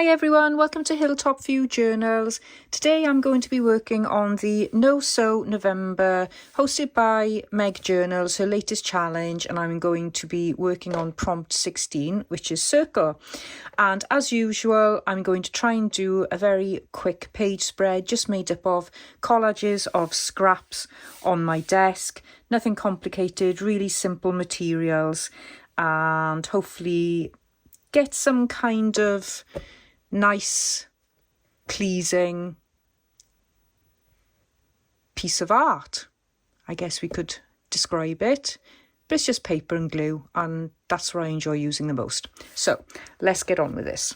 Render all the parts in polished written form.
Hi everyone, welcome to Hilltop View Journals. Today I'm going to be working on the No Sew November hosted by Meg Journals, her latest challenge, and I'm going to be working on prompt 16, which is circle. And as usual, I'm going to try and do a very quick page spread just made up of collages of scraps on my desk. Nothing complicated, really simple materials, and hopefully get some kind of nice, pleasing piece of art. I guess we could describe it, but it's just paper and glue, and that's what I enjoy using the most. So let's get on with this.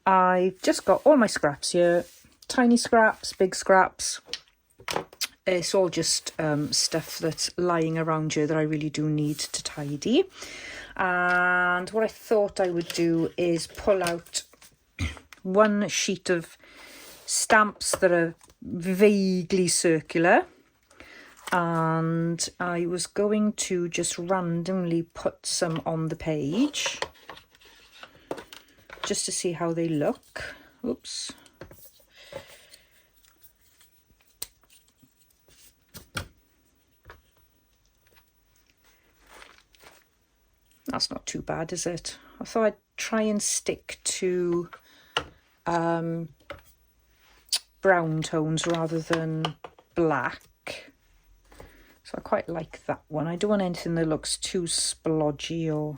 I've just got all my scraps here, tiny scraps, big scraps. It's all just stuff that's lying around here that I really do need to tidy. And what I thought I would do is pull out one sheet of stamps that are vaguely circular, and I was going to just randomly put some on the page just to see how they look. Oops. That's not too bad, is it? I thought I'd try and stick to brown tones rather than black. So I quite like that one. I don't want anything that looks too splodgy or,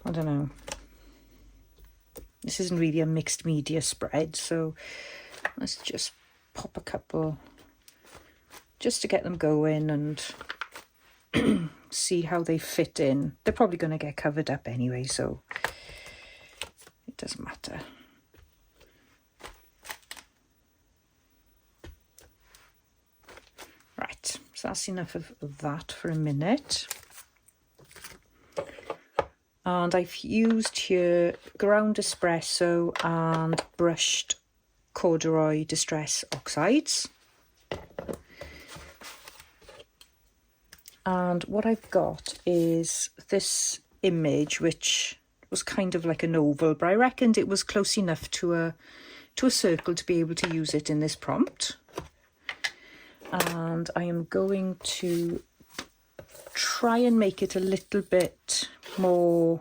I don't know. This isn't really a mixed media spread, so let's just pop a couple just to get them going and see how they fit in. They're probably going to get covered up anyway, so it doesn't matter. Right, so that's enough of that for a minute. And I've used here ground espresso and brushed corduroy distress oxides. And what I've got is this image, which was kind of like an oval, but I reckoned it was close enough to a circle to be able to use it in this prompt. And I am going to try and make it a little bit more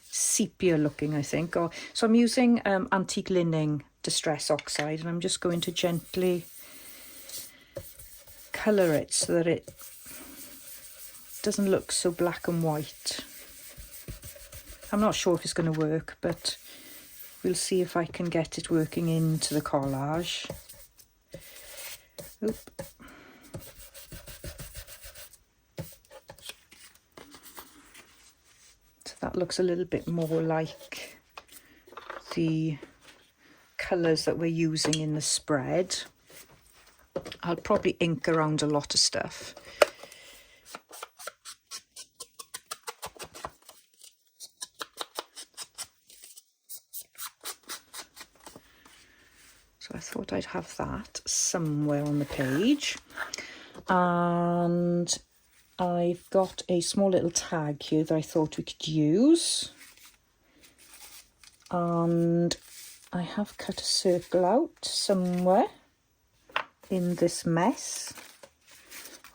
sepia looking, I think. So I'm using antique linen distress oxide, and I'm just going to gently colour it so that it doesn't look so black and white. I'm not sure if it's going to work, but we'll see if I can get it working into the collage. Oop. So that looks a little bit more like the colours that we're using in the spread. I'll probably ink around a lot of stuff. So I thought I'd have that somewhere on the page. And I've got a small little tag here that I thought we could use. And I have cut a circle out somewhere in this mess.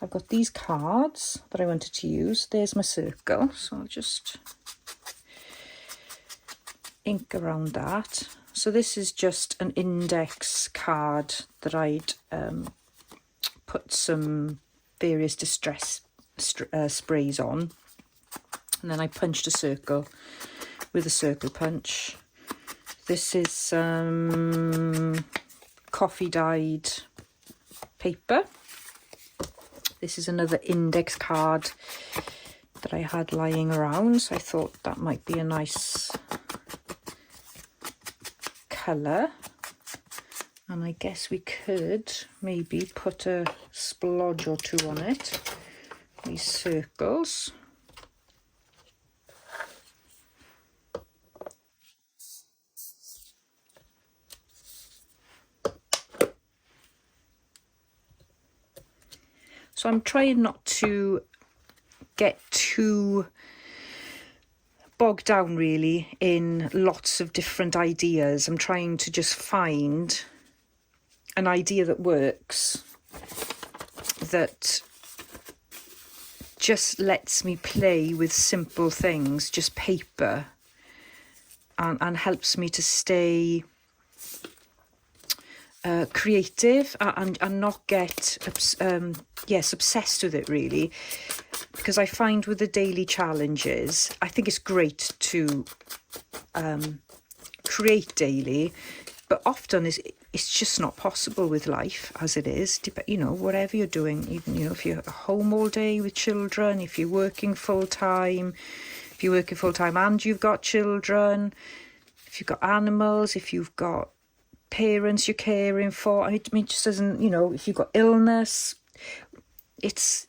I've got these cards that I wanted to use. There's my circle. So I'll just ink around that. So this is just an index card that I'd put some various distress sprays on, and then I punched a circle with a circle punch. This is coffee dyed paper. This is another index card that I had lying around, so I thought that might be a nice colour. And I guess we could maybe put a splodge or two on it, these circles. So I'm trying not to get too bogged down really in lots of different ideas. I'm trying to just find an idea that works, that just lets me play with simple things, just paper, and helps me to stay creative and not get obsessed with it really. Because I find with the daily challenges, I think it's great to create daily, but often it's just not possible with life as it is. You know, whatever you're doing, even, you know, if you're at home all day with children, if you're working full time, and you've got children, if you've got animals, if you've got parents you're caring for, I mean, it just doesn't, you know, if you've got illness, it's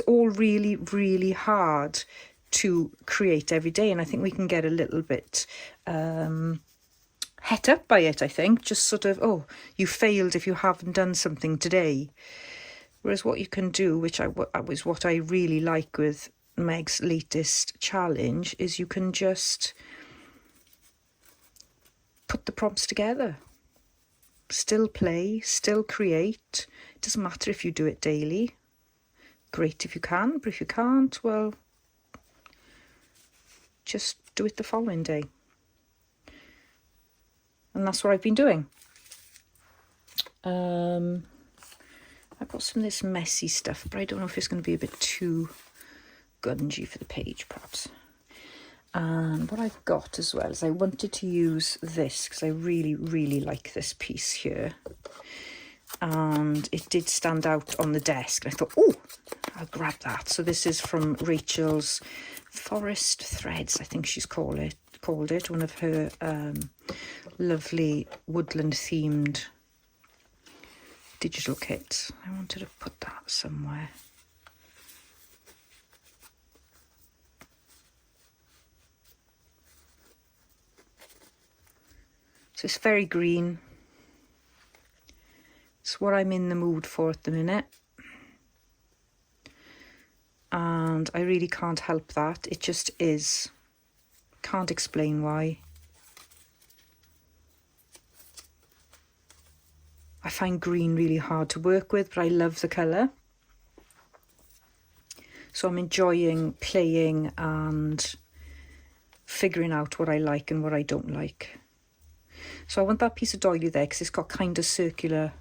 all really, really hard to create every day. And I think we can get a little bit het up by it, I think. Just sort of, oh, you failed if you haven't done something today. Whereas what you can do, which was what I really like with Meg's latest challenge, is you can just put the prompts together. Still play, still create. It doesn't matter if you do it daily. Great if you can, but if you can't, well, just do it the following day. And that's what I've been doing. I've got some of this messy stuff, but I don't know if it's going to be a bit too gungy for the page, perhaps. And what I've got as well is I wanted to use this because I really, really like this piece here. And it did stand out on the desk. And I thought, oh, I'll grab that. So this is from Rachel's Forest Threads, I think she's called it, one of her lovely woodland themed digital kits. I wanted to put that somewhere. So it's very green. It's what I'm in the mood for at the minute. And I really can't help that. It just is. Can't explain why. I find green really hard to work with, but I love the colour. So I'm enjoying playing and figuring out what I like and what I don't like. So I want that piece of doily there because it's got kind of circular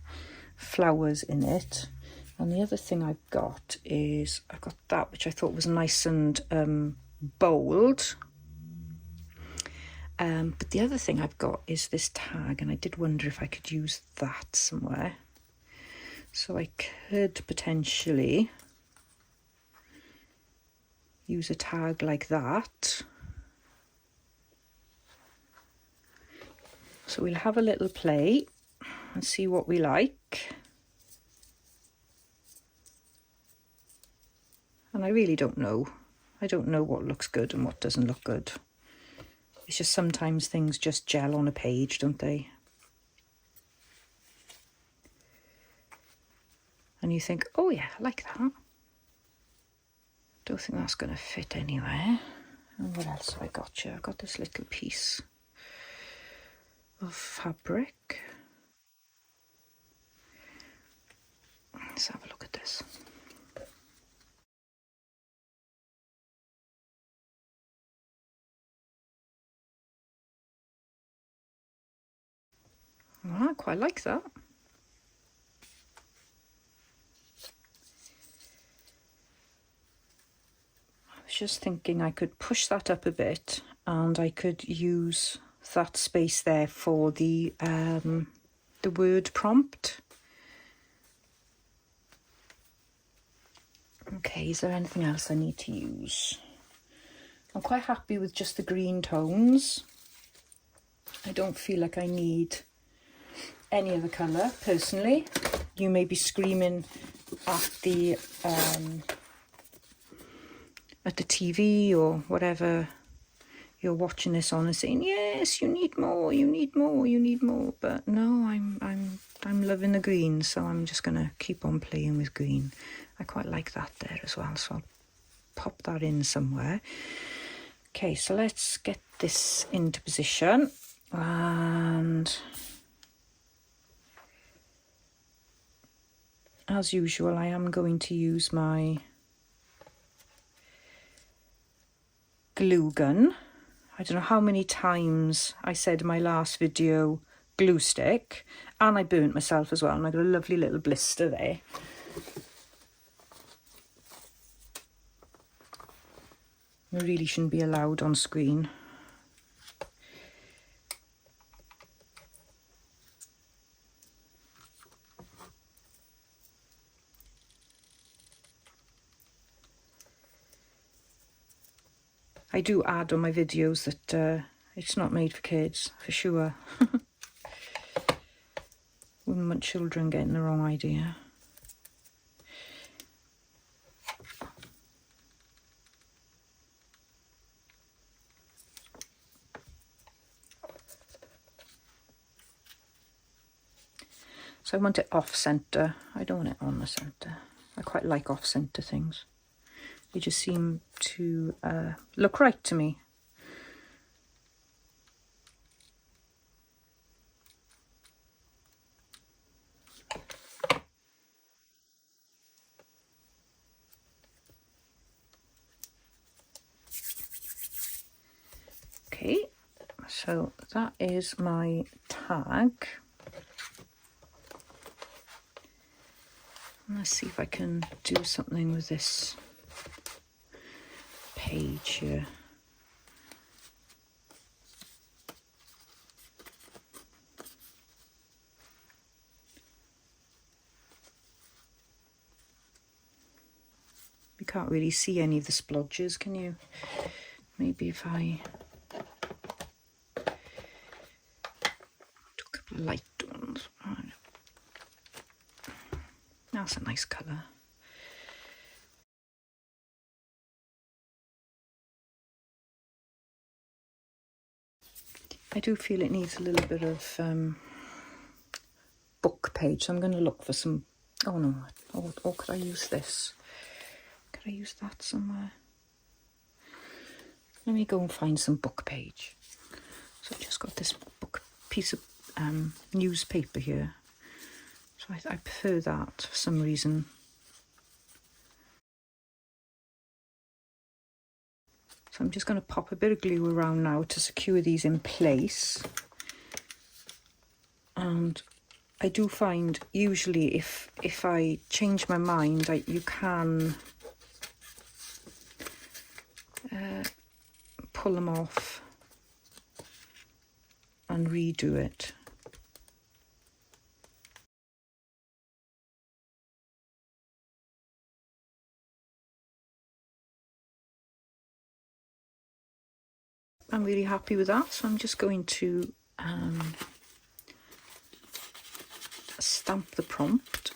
flowers in it. And the other thing I've got is, I've got that, which I thought was nice and bold. But the other thing I've got is this tag, and I did wonder if I could use that somewhere. So I could potentially use a tag like that. So we'll have a little play and see what we like. And I really don't know. I don't know what looks good and what doesn't look good. It's just sometimes things just gel on a page, don't they? And you think, oh yeah, I like that. Don't think that's going to fit anywhere. And what else have I got here? I've got this little piece of fabric. Let's have a look at this. Well, I quite like that. I was just thinking I could push that up a bit and I could use that space there for the word prompt. Okay, is there anything else I need to use? I'm quite happy with just the green tones. I don't feel like I need any other colour, personally. You may be screaming at the TV or whatever you're watching this on and saying, yes, you need more, you need more, you need more. But no, I'm loving the green, so I'm just gonna keep on playing with green. I quite like that there as well, so I'll pop that in somewhere. Okay, so let's get this into position, and as usual I am going to use my glue gun. I don't know how many times I said in my last video glue stick, and I burnt myself as well, and I got a lovely little blister there. I really shouldn't be allowed on screen. I do add on my videos that it's not made for kids, for sure. Wouldn't want children getting the wrong idea. So I want it off centre. I don't want it on the centre. I quite like off centre things. They just seem to look right to me. Okay, so that is my tag. Let's see if I can do something with this page here. You can't really see any of the splodges, can you? Maybe if I do a couple of light ones. That's a nice colour. I do feel it needs a little bit of book page, so I'm going to look for some. Oh no, or could I use this? Could I use that somewhere? Let me go and find some book page. So I've just got this book piece of newspaper here. So I prefer that for some reason. So I'm just going to pop a bit of glue around now to secure these in place. And I do find usually if I change my mind, you can pull them off and redo it. I'm really happy with that, so I'm just going to stamp the prompt.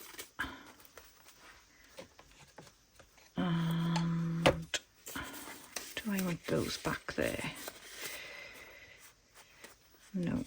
And do I want those back there? No.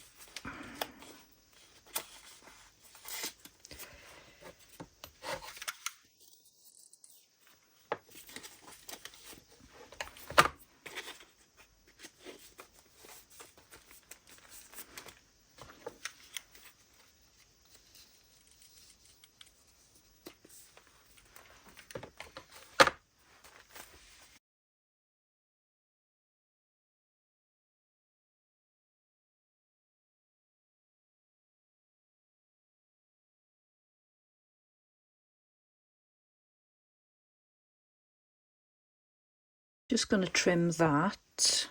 Just going to trim that.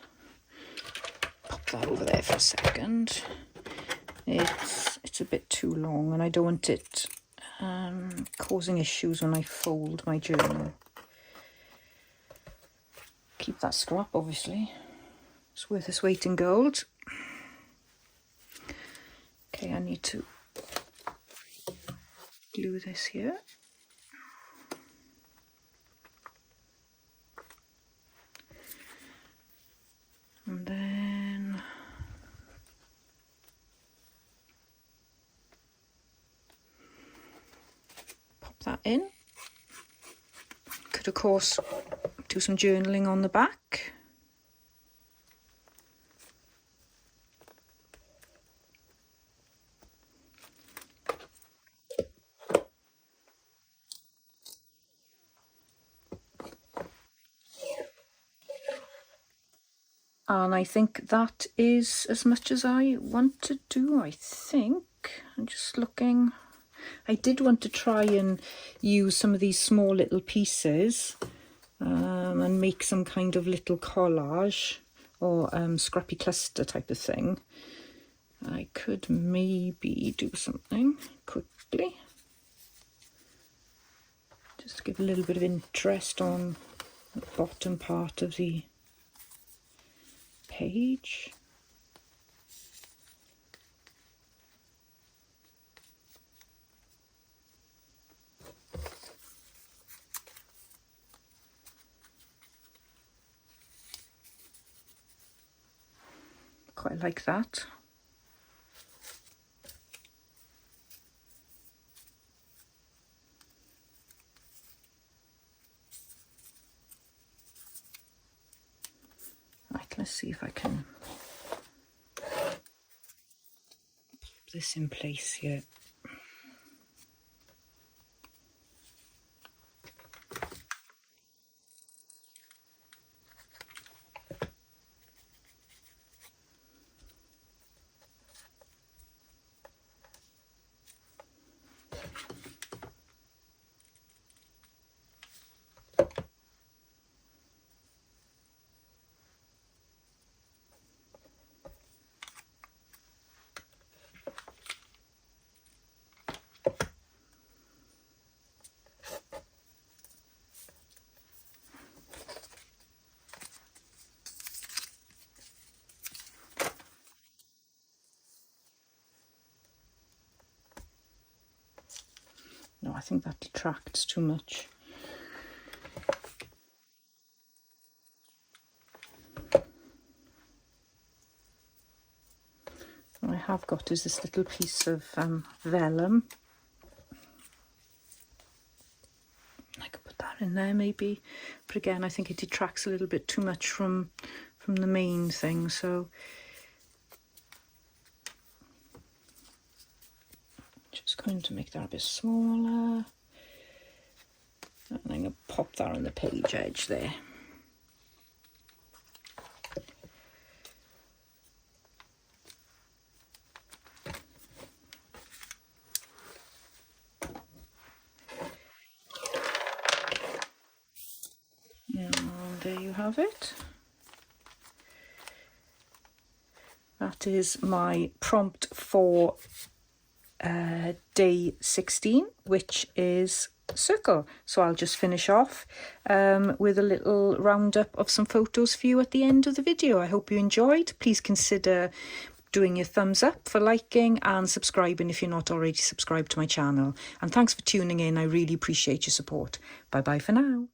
Pop that over there for a second. It's a bit too long, and I don't want it causing issues when I fold my journal. Keep that scrap, obviously. It's worth its weight in gold. Okay, I need to glue this here. And then pop that in. Could of course do some journaling on the back. And I think that is as much as I want to do, I think. I'm just looking. I did want to try and use some of these small little pieces and make some kind of little collage or scrappy cluster type of thing. I could maybe do something quickly. Just to give a little bit of interest on the bottom part of the page. Quite like that. Right, let's see if I can put this in place here. No, I think that detracts too much. What I have got is this little piece of vellum. I could put that in there maybe, but again I think it detracts a little bit too much from the main thing, so just going to make that a bit smaller, and I'm going to pop that on the page edge there. And there you have it. That is my prompt for day 16, which is circle. So I'll just finish off with a little roundup of some photos for you at the end of the video. I hope you enjoyed. Please consider doing your thumbs up for liking and subscribing if you're not already subscribed to my channel. And thanks for tuning in. I really appreciate your support. Bye bye for now.